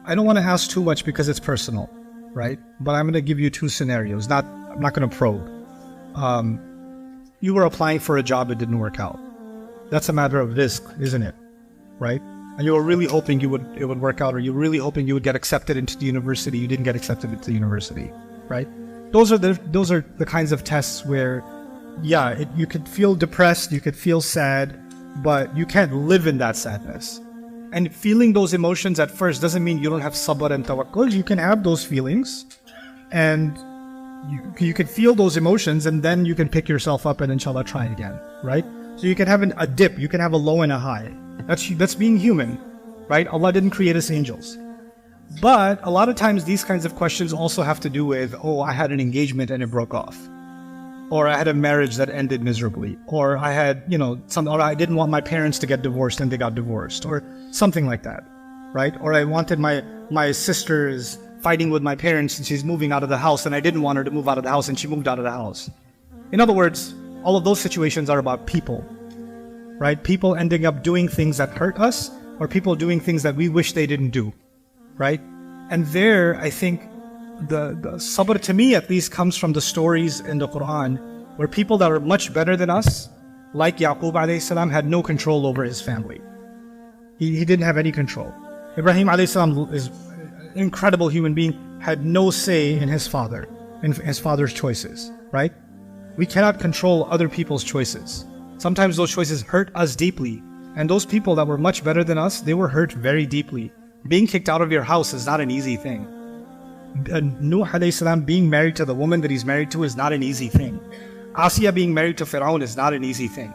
I don't want to ask too much because it's personal, right? But I'm going to give you two scenarios. I'm not going to probe. You were applying for a job, it didn't work out. That's a matter of risk, isn't it? Right? And you were really hoping it would work out, or you were really hoping you would get accepted into the university. You didn't get accepted into the university, right? Those are the kinds of tests where, yeah, you could feel depressed, you could feel sad, but you can't live in that sadness. And feeling those emotions at first doesn't mean you don't have sabr and tawakkul. You can have those feelings, and you can feel those emotions, and then you can pick yourself up and inshallah try again, right? So you can have a dip, you can have a low and a high. That's being human, right? Allah didn't create us angels. But a lot of times these kinds of questions also have to do with, oh, I had an engagement and it broke off. Or I had a marriage that ended miserably. Or I had, or I didn't want my parents to get divorced and they got divorced. Or something like that, right? Or I wanted my sister is fighting with my parents and she's moving out of the house and I didn't want her to move out of the house and she moved out of the house. In other words, all of those situations are about people, right? People ending up doing things that hurt us, or people doing things that we wish they didn't do, right? And there, I think, the sabr to me at least comes from the stories in the Quran where people that are much better than us, like Yaqub alayhi salam, had no control over his family. He didn't have any control. Ibrahim alayhi salam is an incredible human being, had no say in his father's choices, right? We cannot control other people's choices. Sometimes those choices hurt us deeply. And those people that were much better than us, they were hurt very deeply. Being kicked out of your house is not an easy thing. Nuh alayhi salam being married to the woman that he's married to is not an easy thing. Asiya being married to Fir'aun is not an easy thing.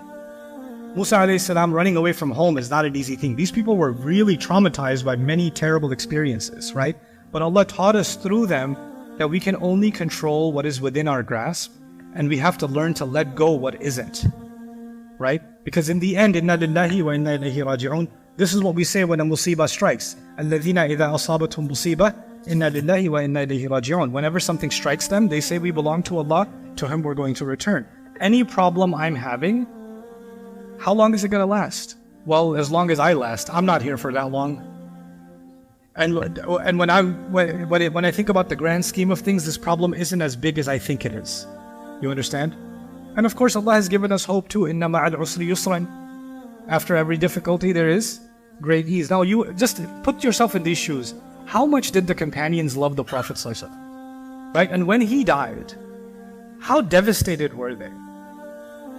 Musa alayhi salam running away from home is not an easy thing. These people were really traumatized by many terrible experiences, right? But Allah taught us through them that we can only control what is within our grasp, and we have to learn to let go what isn't, right? Because in the end, inna lillahi wa inna ilayhi raji'un. This is what we say when a musibah strikes. Alladhina idha asabathum musibah, inna lillahi wa inna ilayhi raji'un. Whenever something strikes them, they say we belong to Allah, to Him we're going to return. Any problem I'm having, how long is it going to last? Well, as long as I last. I'm not here for that long. And when I think about the grand scheme of things, this problem isn't as big as I think it is. You understand? And of course, Allah has given us hope too. Inna ma'al usri yusran. After every difficulty, there is great ease. Now, you just put yourself in these shoes. How much did the companions love the Prophet ﷺ? Right? And when he died, how devastated were they?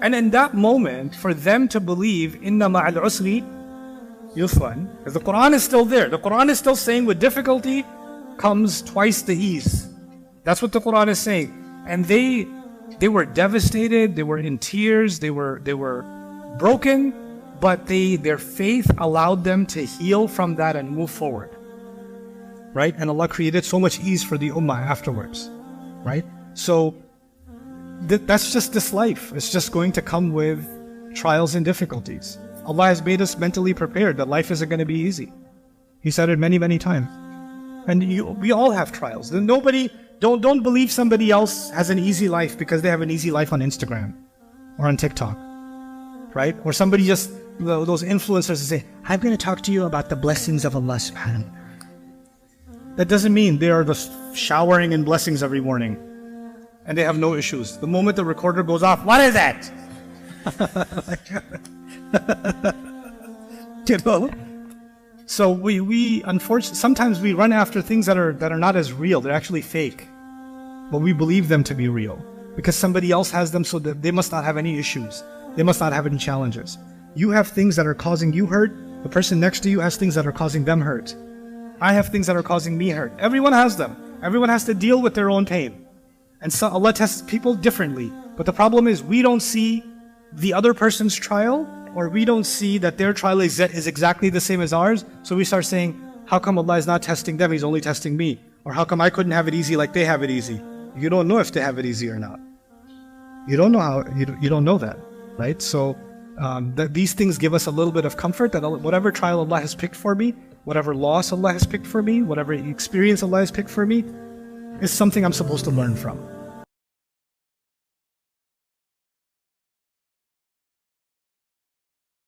And in that moment, for them to believe, Inna ma'al usri yusran, because the Quran is still there. The Quran is still saying with difficulty comes twice the ease. That's what the Quran is saying. And they were devastated, they were in tears, they were broken, but their faith allowed them to heal from that and move forward. Right? And Allah created so much ease for the ummah afterwards. Right? So that's just this life. It's just going to come with trials and difficulties. Allah has made us mentally prepared that life isn't going to be easy. He said it many, many times. And we all have trials. Don't believe somebody else has an easy life because they have an easy life on Instagram or on TikTok, right? Or somebody just, those influencers say, I'm going to talk to you about the blessings of Allah subhanahu. That doesn't mean they are just showering in blessings every morning and they have no issues. The moment the recorder goes off, what is that? You know? So we unfortunately, sometimes we run after things that are not as real. They're actually fake. But we believe them to be real. Because somebody else has them, so that they must not have any issues. They must not have any challenges. You have things that are causing you hurt. The person next to you has things that are causing them hurt. I have things that are causing me hurt. Everyone has them. Everyone has to deal with their own pain. And so Allah tests people differently. But the problem is we don't see the other person's trial, or we don't see that their trial is exactly the same as ours, so we start saying, how come Allah is not testing them, He's only testing me? Or how come I couldn't have it easy like they have it easy? You don't know if they have it easy or not. You don't know how, you don't know that, right? So these things give us a little bit of comfort that whatever trial Allah has picked for me, whatever loss Allah has picked for me, whatever experience Allah has picked for me, is something I'm supposed to learn from.